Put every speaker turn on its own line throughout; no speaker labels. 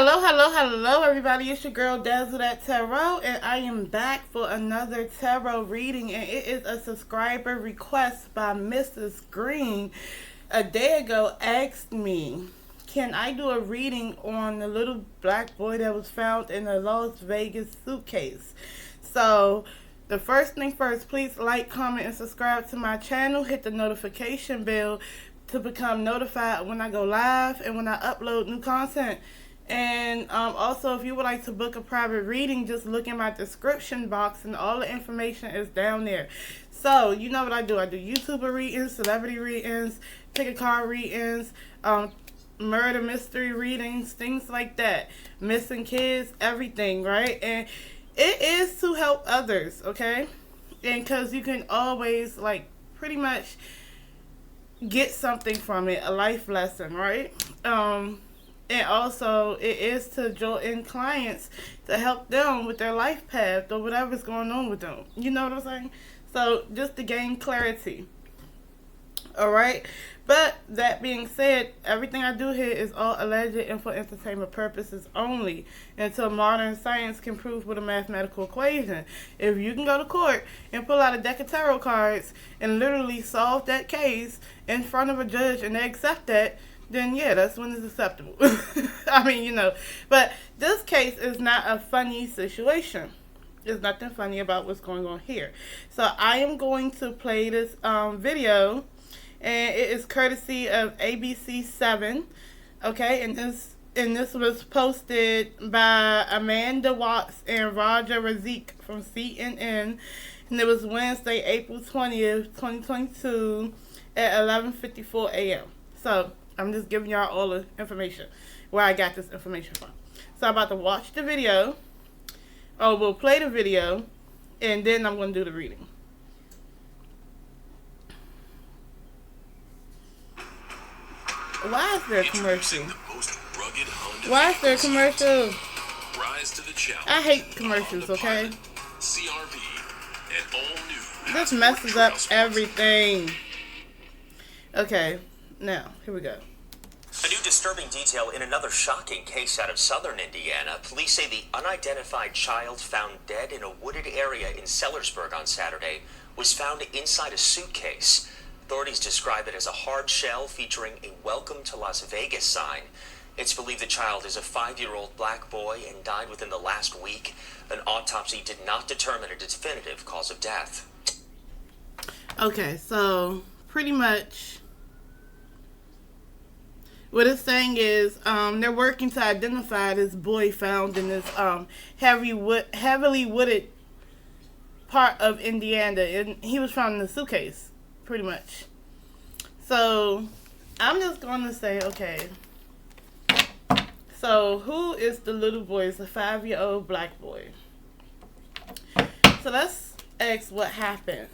Hello, everybody. It's your girl, Dazzle-that-tarot, and I am back for another tarot reading, and it is a subscriber request by Mrs. Green. A day ago, asked me, can I do a reading on the little black boy that was found in a Las Vegas suitcase? So, the first thing first, please like, comment, and subscribe to my channel. Hit the notification bell to become notified when I go live and when I upload new content. And also, if you would like to book a private reading, just look in my description box and all the information is down there. So, you know what I do. I do YouTuber readings, celebrity readings, pick a card readings, murder mystery readings, things like that. Missing kids, everything, right? And it is to help others, okay? And because you can always, like, pretty much get something from it, a life lesson, right? And also, it is to draw in clients to help them with their life path or whatever's going on with them. You know what I'm saying? So, just to gain clarity. Alright? But, that being said, everything I do here is all alleged and for entertainment purposes only, until modern science can prove with a mathematical equation. If you can go to court and pull out a deck of tarot cards and literally solve that case in front of a judge and they accept that, then yeah, that's when it's acceptable. I mean, you know. But this case is not a funny situation. There's nothing funny about what's going on here. So I am going to play this video, and it is courtesy of ABC7. Okay, and this was posted by Amanda Watts and Roger Razik from CNN, and it was Wednesday, April 20th, 2022 at 11:54 a.m. So I'm just giving y'all all the information, where I got this information from. So I'm about to watch the video. Oh, we'll play the video, and then I'm going to do the reading. Why is there a commercial? Why is there a commercial? I hate commercials, okay? This messes up everything. Okay, now, here we go.
A new disturbing detail in another shocking case out of southern Indiana. Police say the unidentified child found dead in a wooded area in Sellersburg on Saturday was found inside a suitcase. Authorities describe it as a hard shell featuring a "Welcome to Las Vegas" sign. It's believed the child is a 5-year-old black boy and died within the last week. An autopsy did not determine a definitive cause of death.
Okay, so pretty much what it's saying is they're working to identify this boy found in this heavily wooded part of Indiana, and he was found in a suitcase, pretty much. So I'm just going to say, okay, so who is the little boy? It's a 5-year-old black boy. So let's ask what happened.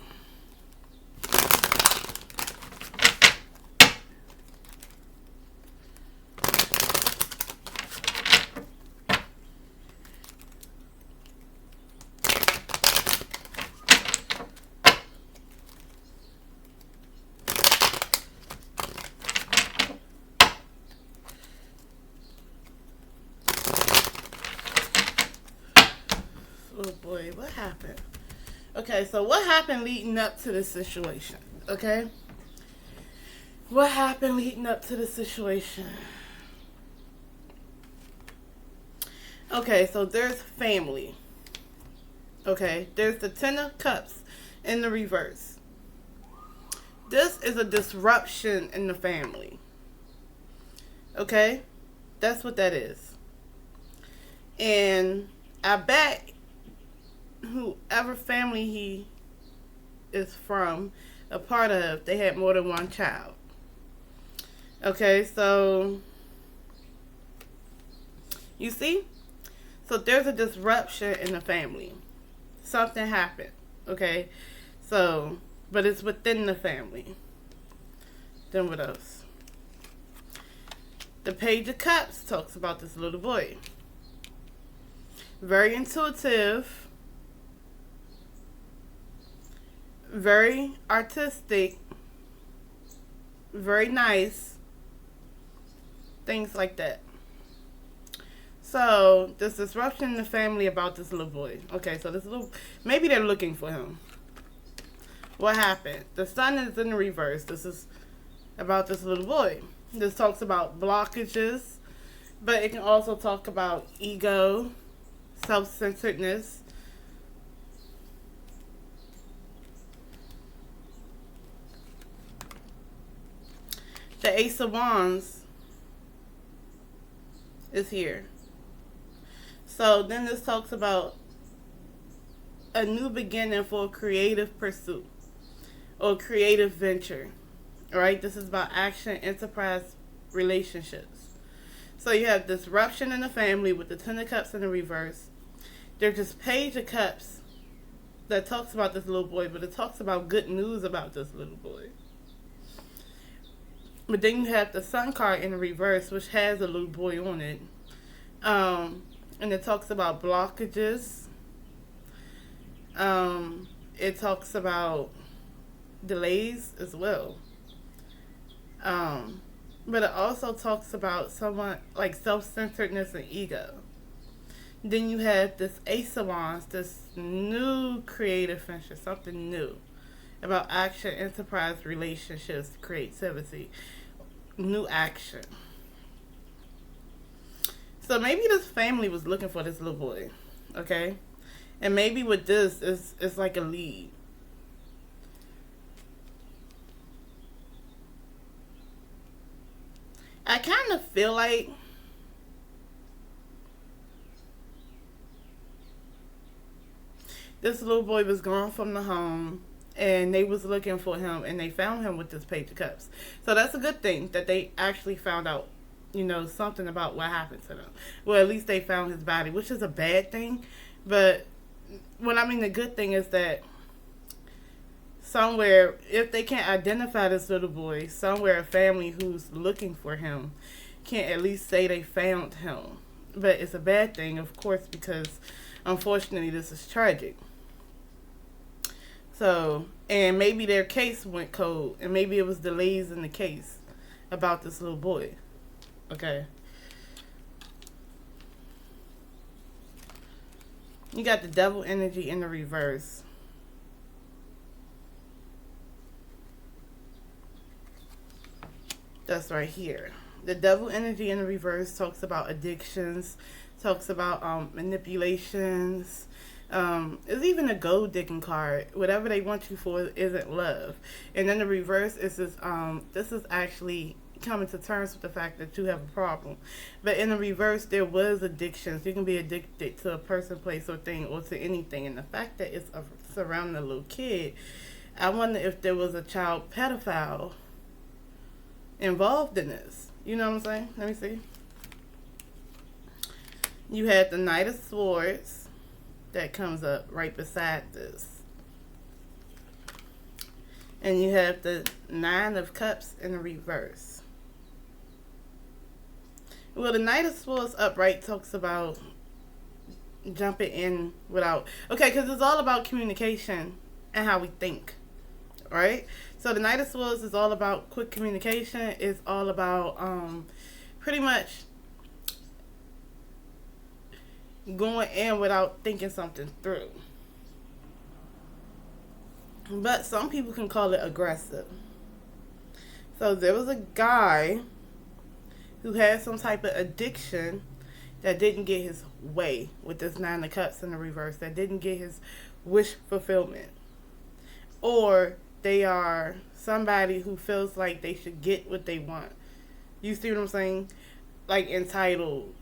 Oh boy, what happened? Okay, so what happened leading up to this situation? Okay? What happened leading up to the situation? Okay, so there's family. Okay, there's the Ten of Cups in the reverse. This is a disruption in the family. Okay? That's what that is. And I bet whoever family he is from, a part of, they had more than one child. Okay, so you see? So there's a disruption in the family. Something happened. Okay? So, but it's within the family. Then what else? The Page of Cups talks about this little boy. Very intuitive. Very artistic, very nice, things like that. So, this disruption in the family about this little boy. Okay, so maybe they're looking for him. What happened? The sun is in the reverse. This is about this little boy. This talks about blockages, but it can also talk about ego, self-centeredness. The Ace of Wands is here. So then this talks about a new beginning for a creative pursuit or creative venture. All right, this is about action, enterprise, relationships. So you have disruption in the family with the Ten of Cups in the reverse. There's this Page of Cups that talks about this little boy, but it talks about good news about this little boy. But then you have the Sun card in the reverse, which has a little boy on it. And it talks about blockages. It talks about delays as well. But it also talks about someone like self-centeredness and ego. Then you have this Ace of Wands, this new creative venture, something new about action, enterprise, relationships, creativity, new action. So maybe this family was looking for this little boy, okay? And maybe with this, it's like a lead. I kind of feel like this little boy was gone from the home and they was looking for him and they found him with this Page of Cups. So that's a good thing that they actually found out, something about what happened to them. Well, at least they found his body, which is a bad thing. But the good thing is that somewhere, if they can't identify this little boy, somewhere a family who's looking for him can at least say they found him. But it's a bad thing, of course, because unfortunately this is tragic. So, and maybe their case went cold, and maybe it was delays in the case about this little boy. Okay. You got the Devil energy in the reverse. That's right here. The Devil energy in the reverse talks about addictions, talks about manipulations. It's even a gold digging card. Whatever they want you for isn't love. And then the reverse is this is actually coming to terms with the fact that you have a problem. But in the reverse, there was addictions. You can be addicted to a person, place, or thing, or to anything. And the fact that it's surrounding a little kid, I wonder if there was a child pedophile involved in this. You know what I'm saying? Let me see. You had the Knight of Swords that comes up right beside this. And you have the Nine of Cups in the reverse. Well, the Knight of Swords upright talks about jumping in without... Okay, because it's all about communication and how we think. Right? So the Knight of Swords is all about quick communication. It's all about pretty much going in without thinking something through. But some people can call it aggressive. So there was a guy who had some type of addiction that didn't get his way with this Nine of Cups in the reverse, that didn't get his wish fulfillment. Or they are somebody who feels like they should get what they want. You see what I'm saying? Like entitled.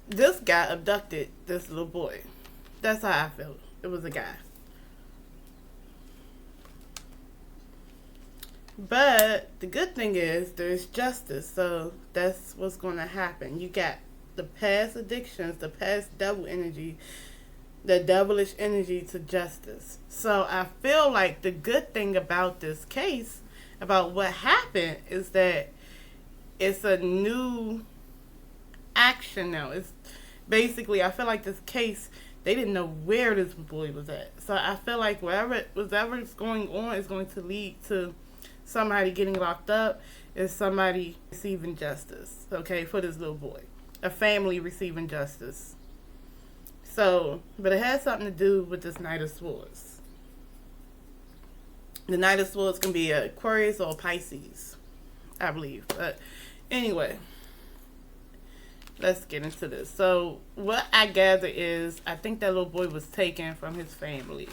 This guy abducted this little boy. That's how I felt. It was a guy. But the good thing is there's justice. So that's what's going to happen. You got the past addictions, the past devil energy, the devilish energy to justice. So I feel like the good thing about this case, about what happened, is that it's a new action now. It's basically, I feel like this case, they didn't know where this boy was at. So I feel like whatever's going on is going to lead to somebody getting locked up is somebody receiving justice, okay, for this little boy. A family receiving justice. So, but it has something to do with this Knight of Swords. The Knight of Swords can be Aquarius or Pisces, I believe. But anyway, let's get into this. So, what I gather is, I think that little boy was taken from his family.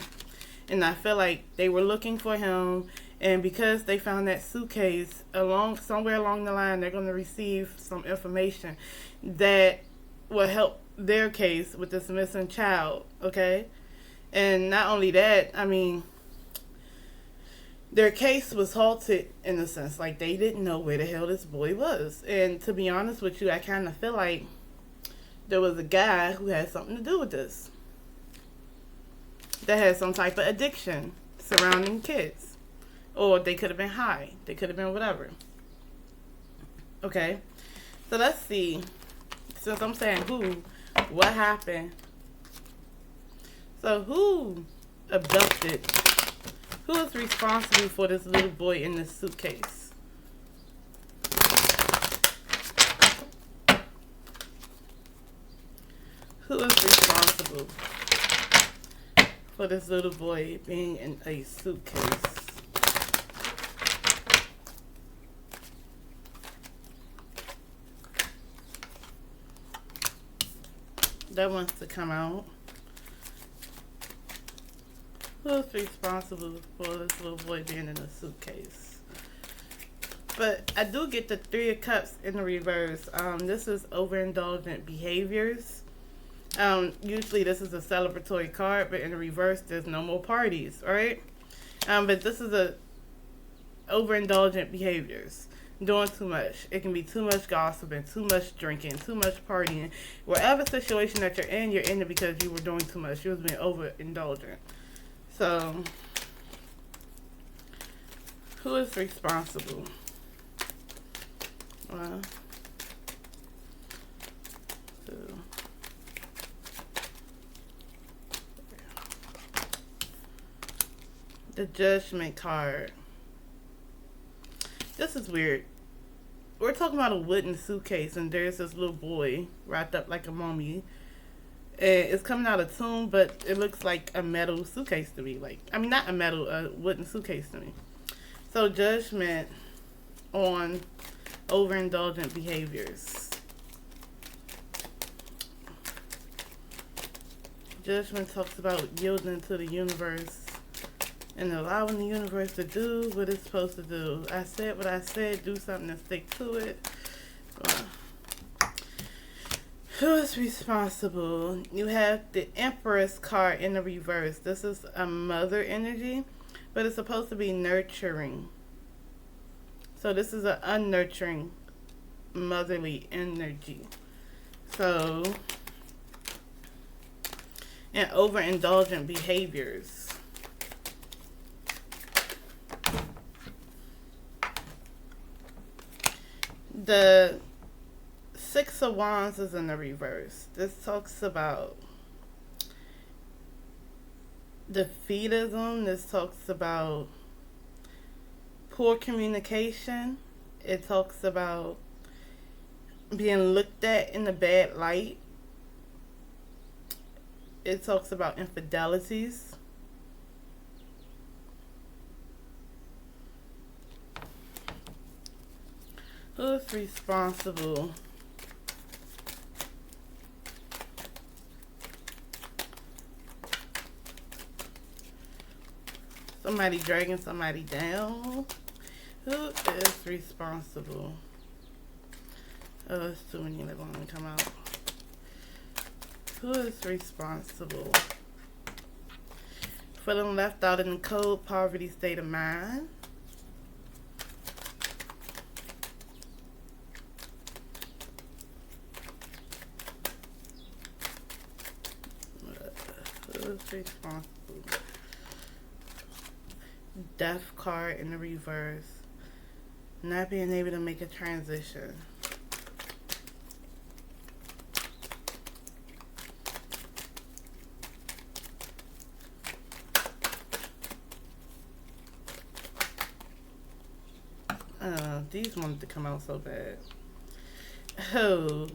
And I feel like they were looking for him, and because they found that suitcase somewhere along the line, they're going to receive some information that will help their case with this missing child, okay? And not only that, I mean, their case was halted in a sense. Like, they didn't know where the hell this boy was. And to be honest with you, I kind of feel like there was a guy who had something to do with this, that had some type of addiction surrounding kids. Or they could have been high. They could have been whatever. Okay? So let's see. Since I'm saying who, what happened? So who abducted? Who is responsible for this little boy in this suitcase? Who is responsible for this little boy being in a suitcase? That wants to come out. Who's responsible for this little boy being in a suitcase? But I do get the Three of Cups in the reverse. This is overindulgent behaviors. Usually this is a celebratory card, but in the reverse, there's no more parties, right? But this is a overindulgent behaviors. Doing too much. It can be too much gossiping, too much drinking, too much partying. Whatever situation that you're in it because you were doing too much. You was being overindulgent. So, who is responsible? Well, the Judgment card. This is weird. We're talking about a wooden suitcase, and there's this little boy wrapped up like a mummy. And it's coming out of tomb, but it looks like a metal suitcase to me. Not a metal, a wooden suitcase to me. So, Judgment on overindulgent behaviors. Judgment talks about yielding to the universe and allowing the universe to do what it's supposed to do. I said what I said, do something and stick to it. Who is responsible? You have the Empress card in the reverse. This is a mother energy, but it's supposed to be nurturing. So this is an unnurturing motherly energy. So, and overindulgent behaviors. The Six of Wands is in the reverse. This talks about defeatism. This talks about poor communication. It talks about being looked at in a bad light. It talks about infidelities. Who's responsible? Somebody dragging somebody down. Who is responsible? Oh, it's too many that want to come out. Who is responsible for them left out in the cold poverty state of mind? Responsible. Death card in the reverse. Not being able to make a transition. these wanted to come out so bad. Oh,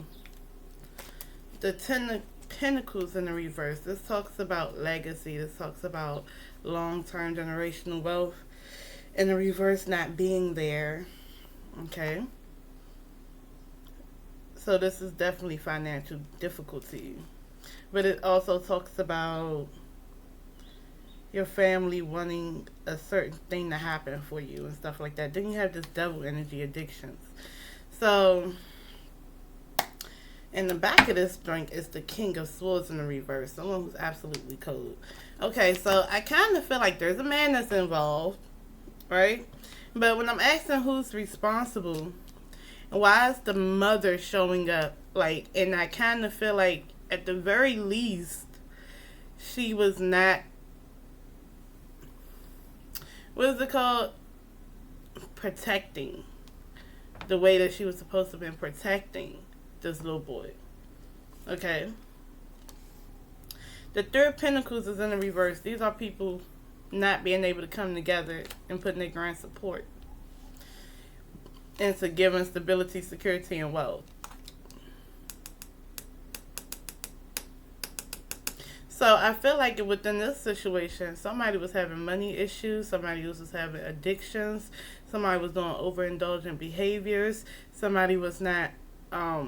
the Ten of Pentacles in the reverse. This talks about legacy. This talks about long-term generational wealth. In the reverse, not being there. Okay. So this is definitely financial difficulty. But it also talks about your family wanting a certain thing to happen for you and stuff like that. Then you have this devil energy, addictions. So in the back of this drink is the King of Swords in the reverse. Someone who's absolutely cold. Okay, so I kind of feel like there's a man that's involved, right? But when I'm asking who's responsible, why is the mother showing up? Like, and I kind of feel like at the very least, she was not, what is it called? Protecting the way that she was supposed to have been protecting this little boy. Okay. The Three of Pentacles is in the reverse. These are people not being able to come together and putting their grand support into giving stability, security, and wealth. So I feel like within this situation, somebody was having money issues, somebody else was having addictions, somebody was doing overindulgent behaviors, somebody was not, I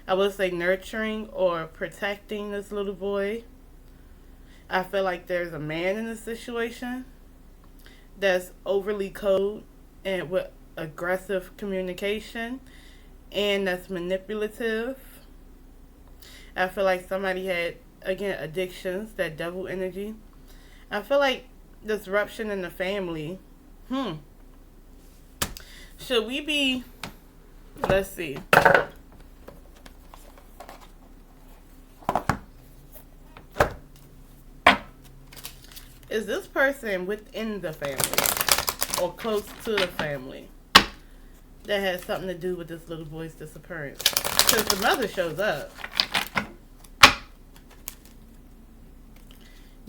would say, nurturing or protecting this little boy. I feel like there's a man in this situation that's overly cold and with aggressive communication and that's manipulative. I feel like somebody had, again, addictions, that devil energy. I feel like disruption in the family. Should we be, let's see. Is this person within the family or close to the family that has something to do with this little boy's disappearance? Because the mother shows up.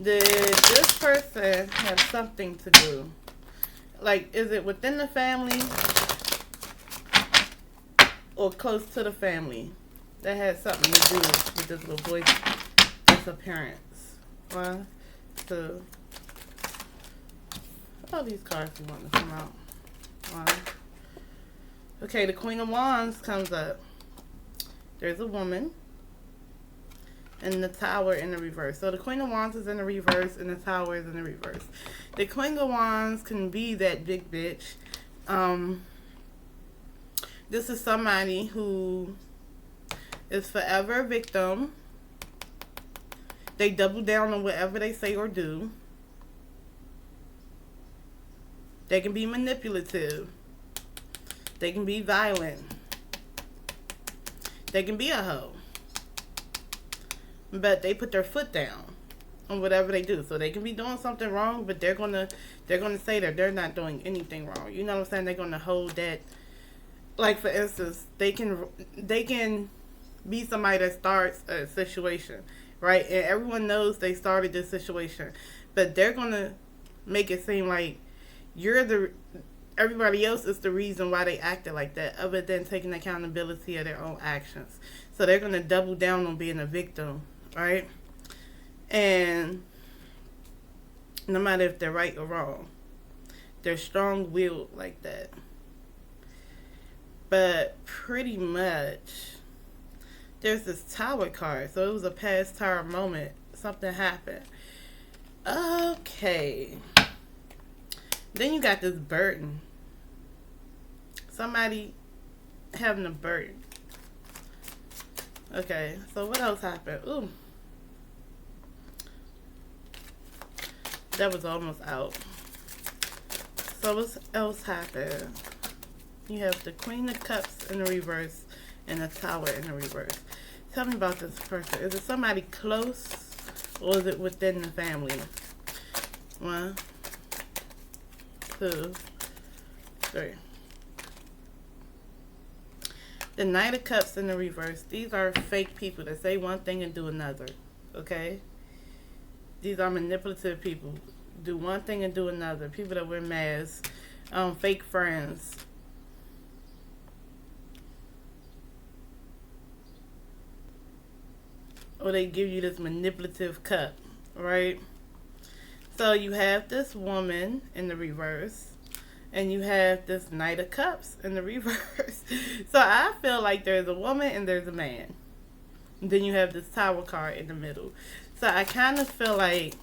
Did this person have something to do? Like, is it within the family or close to the family that has something to do with this little boy's disappearance? 1, 2. All these cards we want to come out. 1. Okay, the Queen of Wands comes up. There's a woman. And the Tower in the reverse. So the Queen of Wands is in the reverse and the Tower is in the reverse. The Queen of Wands can be that big bitch. This is somebody who is forever a victim. They double down on whatever they say or do. They can be manipulative. They can be violent. They can be a hoe. But they put their foot down on whatever they do. So they can be doing something wrong, but they're gonna say that they're not doing anything wrong. You know what I'm saying? They're gonna hold that. Like, for instance, they can be somebody that starts a situation, right? And everyone knows they started this situation, but they're gonna make it seem like everybody else is the reason why they acted like that, other than taking accountability of their own actions. So they're gonna double down on being a victim. Right? And no matter if they're right or wrong, they're strong-willed like that. But pretty much, there's this Tower card. So it was a past Tower moment. Something happened. Okay. Then you got this burden. Somebody having a burden. Okay, so what else happened? Ooh. That was almost out. So what else happened? You have the Queen of Cups in the reverse and the Tower in the reverse. Tell me about this person. Is it somebody close or is it within the family? 1, 2, 3. The Knight of Cups in the reverse. These are fake people that say one thing and do another. Okay? These are manipulative people. Do one thing and do another. People that wear masks. Fake friends. or they give you this manipulative cup, right? So you have this woman in the reverse, and you have this Knight of Cups in the reverse. So I feel like there's a woman and there's a man. And then you have this Tower card in the middle. So I kind of feel like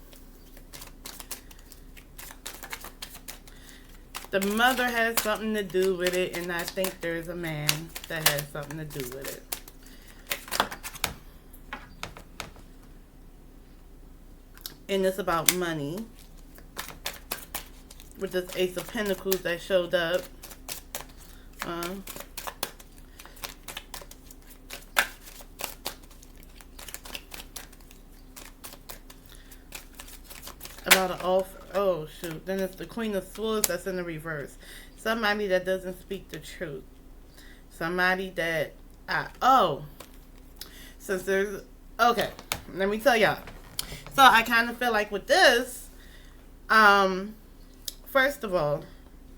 the mother has something to do with it, and I think there's a man that has something to do with it. And it's about money, with this Ace of Pentacles that showed up. About an off. Oh shoot! Then it's the Queen of Swords that's in the reverse. Somebody that doesn't speak the truth. Somebody that since there's okay. Let me tell y'all. So I kind of feel like with this, first of all,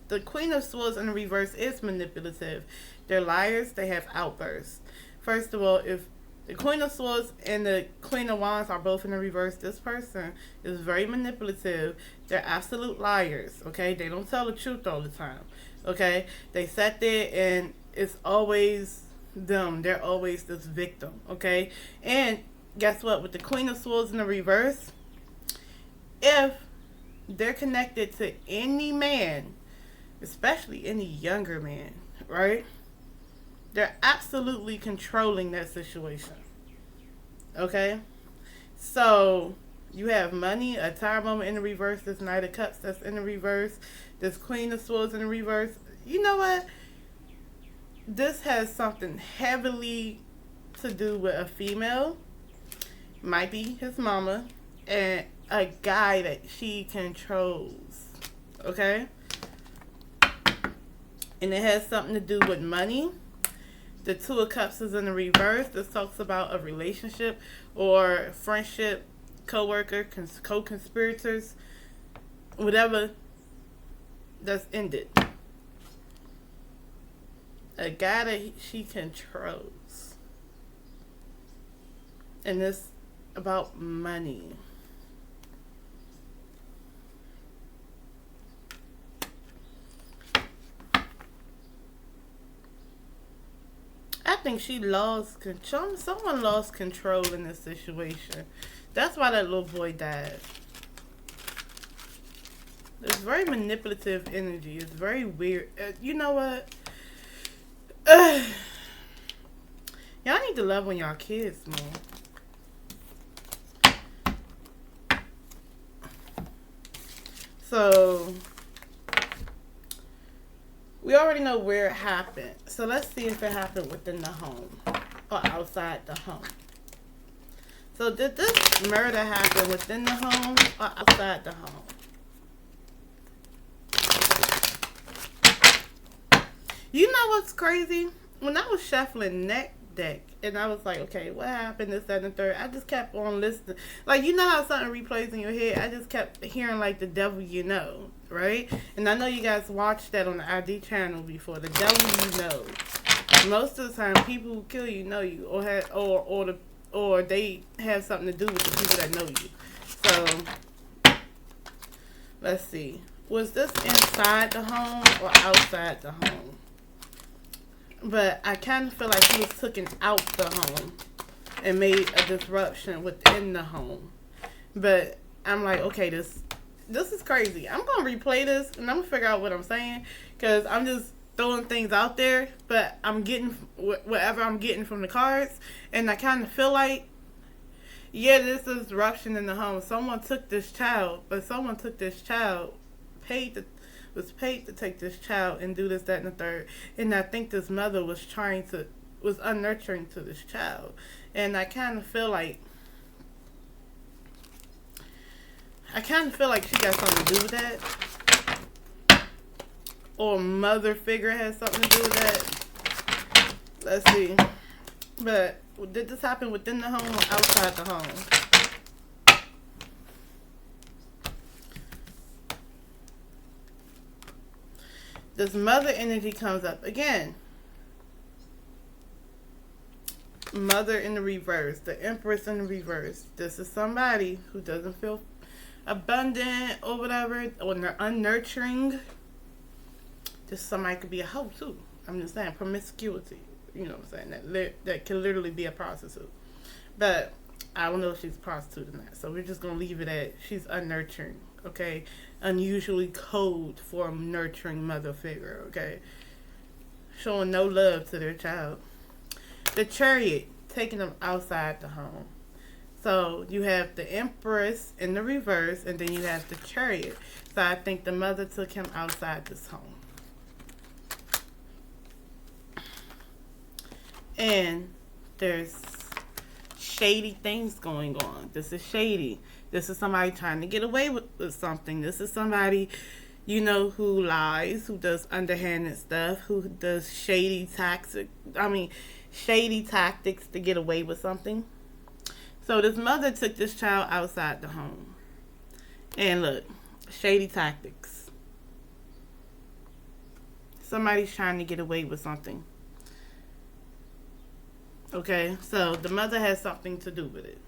the Queen of Swords in the reverse is manipulative. They're liars. They have outbursts. First of all, if the Queen of Swords and the Queen of Wands are both in the reverse, this person is very manipulative. They're absolute liars, okay? They don't tell the truth all the time, okay? They sat there and it's always them. They're always this victim, okay? And guess what? With the Queen of Swords in the reverse, if they're connected to any man, especially any younger man, right? They're absolutely controlling that situation. Okay? So, you have money, a Tower moment in the reverse, this Knight of Cups that's in the reverse, this Queen of Swords in the reverse. You know what? This has something heavily to do with a female, might be his mama, and a guy that she controls. Okay? And it has something to do with money. The Two of Cups is in the reverse. This talks about a relationship or friendship, co-worker, co-conspirators, whatever that's ended. A guy that she controls. And this about money. I think she lost control. Someone lost control in this situation. That's why that little boy died. It's very manipulative energy. It's very weird. You know what? Y'all need to love on y'all kids more. So, we already know where it happened. So let's see if it happened within the home or outside the home. So did this murder happen within the home or outside the home? You know what's crazy? When I was shuffling neck deck and I was like, okay, what happened, this, that, and the third, I just kept on listening. Like, you know how something replays in your head? I just kept hearing, like, the devil you know, right? And I know you guys watched that on the ID channel before. The devil you know. Most of the time, people who kill you know you, or they have something to do with the people that know you. So, let's see. Was this inside the home or outside the home? But I kind of feel like he was taken out the home and made a disruption within the home. But I'm like, okay, this is crazy. I'm going to replay this and I'm going to figure out what I'm saying. Because I'm just throwing things out there. But I'm getting whatever I'm getting from the cards. And I kind of feel like, yeah, this is disruption in the home. Someone took this child. But someone took this child, was paid to take this child and do this, that, and the third. And I think this mother was unnurturing to this child. And I kind of feel like she got something to do with that. Or mother figure has something to do with that. Let's see. But did this happen within the home or outside the home? This mother energy comes up again. Mother in the reverse, the Empress in the reverse. This is somebody who doesn't feel abundant or whatever, or unnurturing. This somebody could be a hoe too. I'm just saying, promiscuity. You know what I'm saying? That can literally be a prostitute. But I don't know if she's a prostitute or not. So we're just going to leave it at she's unnurturing. Okay? Unusually cold for a nurturing mother figure. Okay? Showing no love to their child. The Chariot, taking them outside the home. So you have the Empress in the reverse, and then you have the Chariot. So I think the mother took him outside this home. And there's shady things going on. This is shady. This is somebody trying to get away with something. This is somebody, who lies, who does underhanded stuff, who does shady tactics to get away with something. So this mother took this child outside the home. And look, shady tactics. Somebody's trying to get away with something. Okay, so the mother has something to do with it.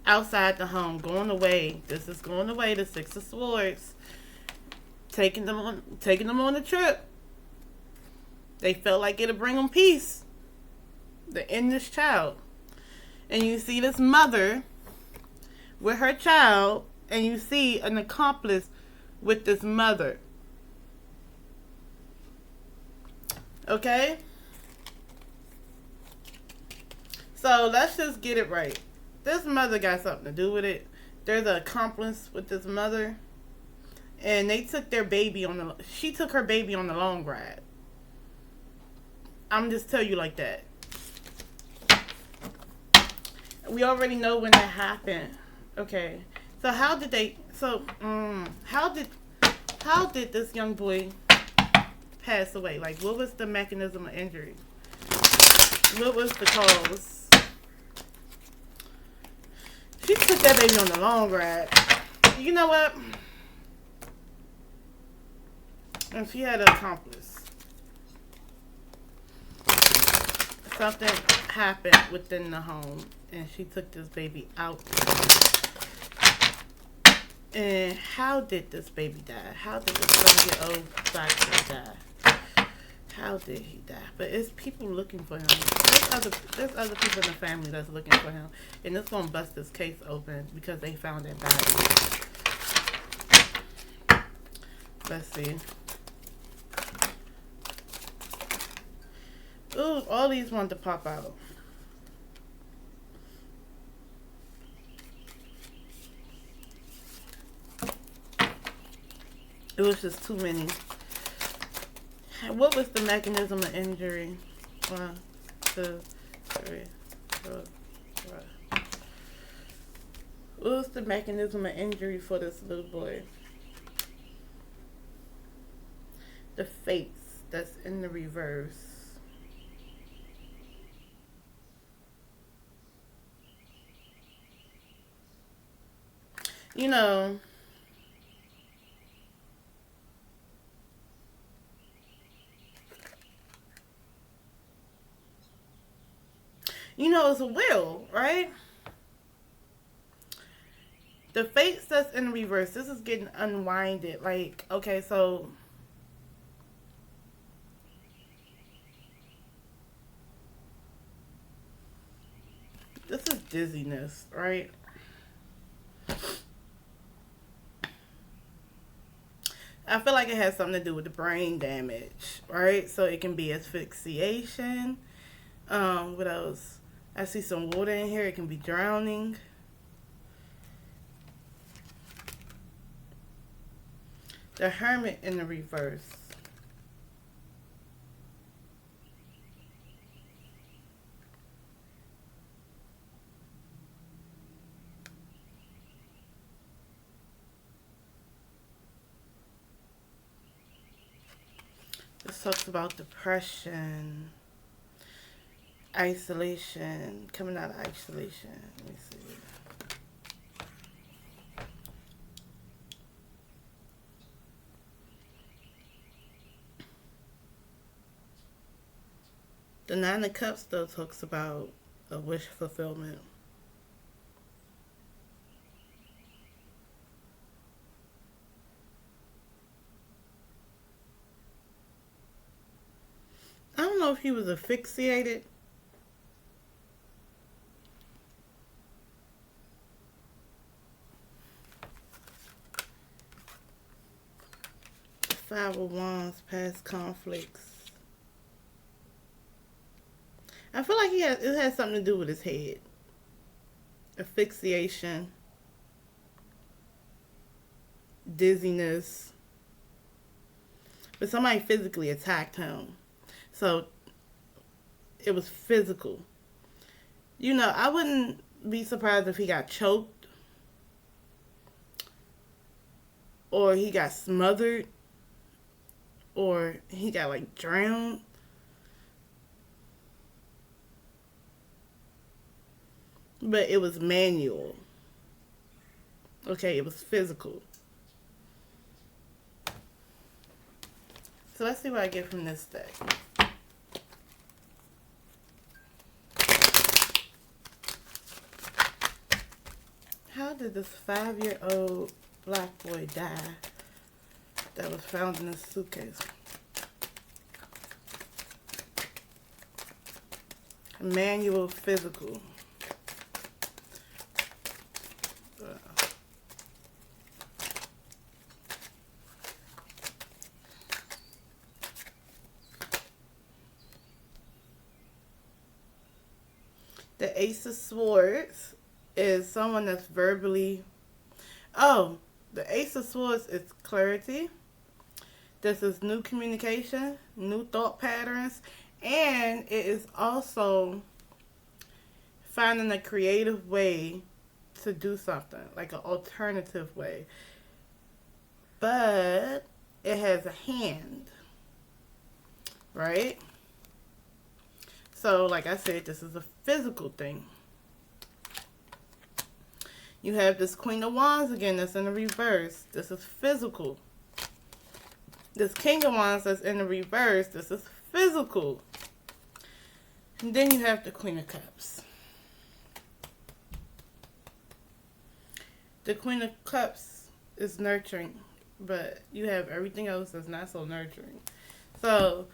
Outside the home, going away. This is going away. The Six of Swords, taking them on a trip. They felt like it'll bring them peace. To end this child, and you see this mother with her child, and you see an accomplice with this mother. Okay? So let's just get it right. This mother got something to do with it. There's an accomplice with this mother. And they took their baby she took her baby on the long ride. I'm just tell you like that. We already know when that happened. Okay. So how did this young boy pass away? Like, what was the mechanism of injury? What was the cause? She took that baby on the long ride. You know what? And she had an accomplice. Something happened within the home, and she took this baby out. And how did this baby die? How did this 7-year-old black boy die? How did he die? But it's people looking for him. There's other people in the family that's looking for him. And it's going to bust this case open because they found that body. Let's see. Ooh, all these want to pop out. It was just too many. What was the mechanism of injury? 1, 2, 3, 4, 5. What was the mechanism of injury for this little boy? The fates that's in the reverse. It's a will, right? The fates that's in reverse. This is getting unwinded. Like, okay, so this is dizziness, right? I feel like it has something to do with the brain damage, right? So it can be asphyxiation. What else? I see some water in here. It can be drowning. The Hermit in the reverse. This talks about depression, isolation, coming out of isolation. Let me see. The Nine of Cups though talks about a wish fulfillment. I don't know if he was asphyxiated. Five of Wands, past conflicts. I feel like it has something to do with his head. Asphyxiation. Dizziness. But somebody physically attacked him. So, it was physical. You know, I wouldn't be surprised if he got choked. Or he got smothered. Or he got, like, drowned. But it was manual. Okay, it was physical. So let's see what I get from this deck. How did this 5-year-old black boy die that was found in a suitcase? Manual, physical. The Ace of Swords is someone that's verbally... Oh, the Ace of Swords is clarity. This is new communication, new thought patterns, and it is also finding a creative way to do something, like an alternative way. But it has a hand, right? So, like I said, this is a physical thing. You have this Queen of Wands again that's in the reverse. This is physical. This King of Wands that's in the reverse. This is physical. And then you have the Queen of Cups. The Queen of Cups is nurturing, but you have everything else that's not so nurturing. So,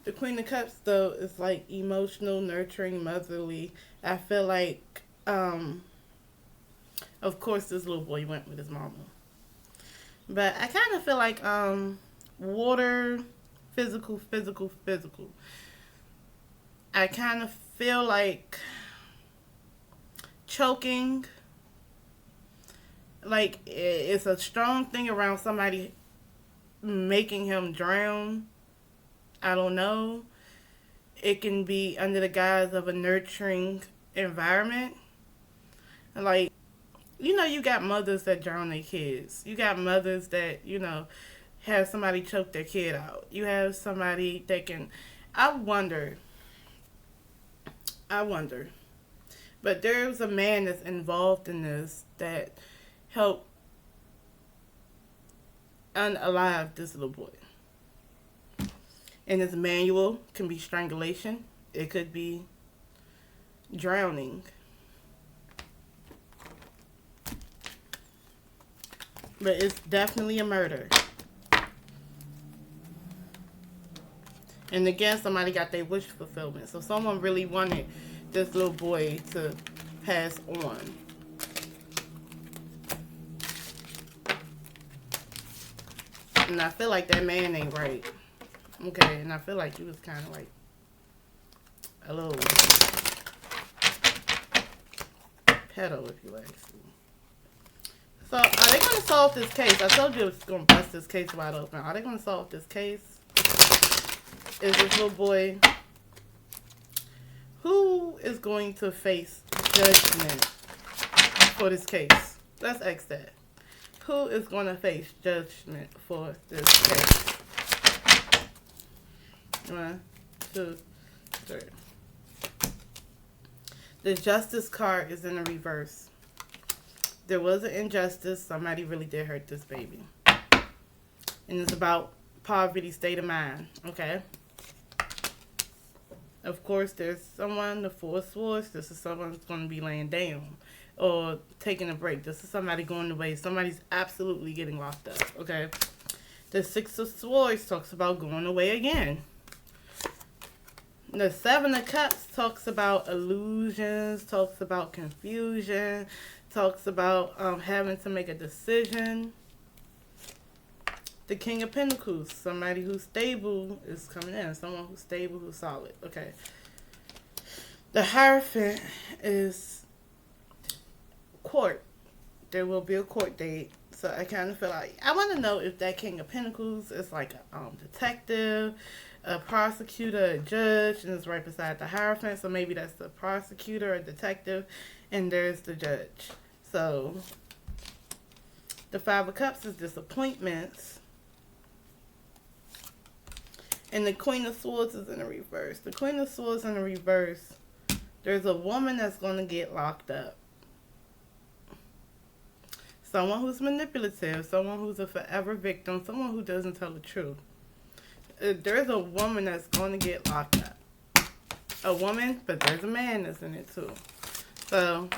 the Queen of Cups, though, is like emotional, nurturing, motherly. I feel like, of course, this little boy went with his mama. But I kind of feel like water, physical. I kind of feel like choking. Like, it's a strong thing around somebody making him drown. I don't know. It can be under the guise of a nurturing environment. Like, you know, you got mothers that drown their kids. You got mothers that, you know, have somebody choke their kid out. You have somebody that can... I wonder. But there's a man that's involved in this that helped unalive this little boy. And this manual can be strangulation. It could be drowning. But it's definitely a murder. And again, somebody got their wish fulfillment. So someone really wanted this little boy to pass on. And I feel like that man ain't right. Okay, and I feel like he was kind of like a little pedo, if you ask me. So, are they going to solve this case? I told you it was going to bust this case wide open. Are they going to solve this case? Is this little boy... Who is going to face judgment for this case? Let's ask that. Who is going to face judgment for this case? 1, 2, 3. The Justice card is in the reverse. There was an injustice. Somebody really did hurt this baby. And it's about poverty, state of mind. Okay? Of course, there's someone, the Four of Swords. This is someone that's going to be laying down or taking a break. This is somebody going away. Somebody's absolutely getting locked up, okay? The Six of Swords talks about going away again. The Seven of Cups talks about illusions, talks about confusion, talks about having to make a decision. The King of Pentacles, somebody who's stable is coming in. Someone who's stable, who's solid. Okay. The Hierophant is court. There will be a court date. So I kind of feel like, I want to know if that King of Pentacles is like a detective, a prosecutor, a judge, and it's right beside the Hierophant. So maybe that's the prosecutor or detective, and there's the judge. So the Five of Cups is disappointments. And the Queen of Swords is in the reverse. The Queen of Swords in the reverse, there's a woman that's going to get locked up. Someone who's manipulative, someone who's a forever victim, someone who doesn't tell the truth. There's a woman that's going to get locked up. A woman, but there's a man that's in it too. So,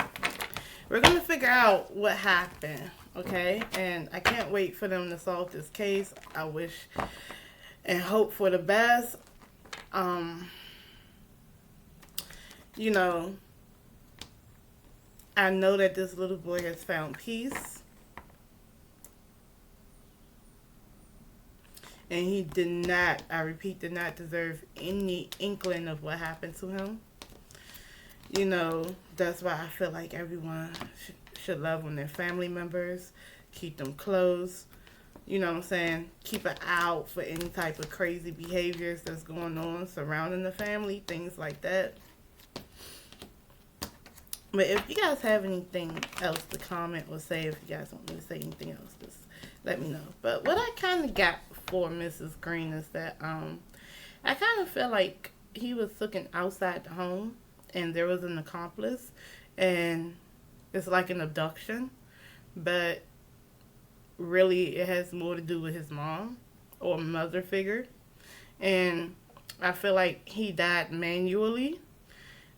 we're going to figure out what happened, okay? And I can't wait for them to solve this case. I wish and hope for the best. You know, I know that this little boy has found peace. And he did not, I repeat, did not deserve any inkling of what happened to him. You know, that's why I feel like everyone should love on their family members. Keep them close. You know what I'm saying? Keep an eye out for any type of crazy behaviors that's going on surrounding the family. Things like that. But if you guys have anything else to comment or say, if you guys want me to say anything else, just let me know. But what I kind of got for Mrs. Green is that I kind of feel like he was looking outside the home and there was an accomplice, and it's like an abduction, but really it has more to do with his mom or mother figure. And I feel like he died manually,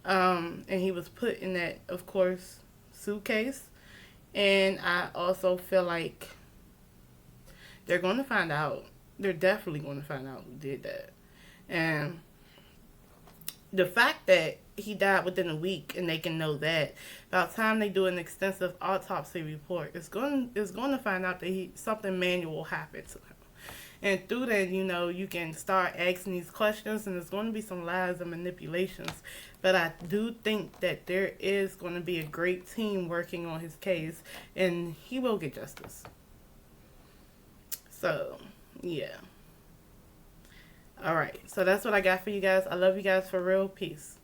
and he was put in that, of course, suitcase. And I also feel like they're going to find out. They're definitely going to find out who did that. And the fact that he died within a week and they can know that, by the time they do an extensive autopsy report, it's going to find out that something manual happened to him. And through that, you know, you can start asking these questions, and there's going to be some lies and manipulations. But I do think that there is going to be a great team working on his case, and he will get justice. So, yeah. Alright, so that's what I got for you guys. I love you guys for real. Peace.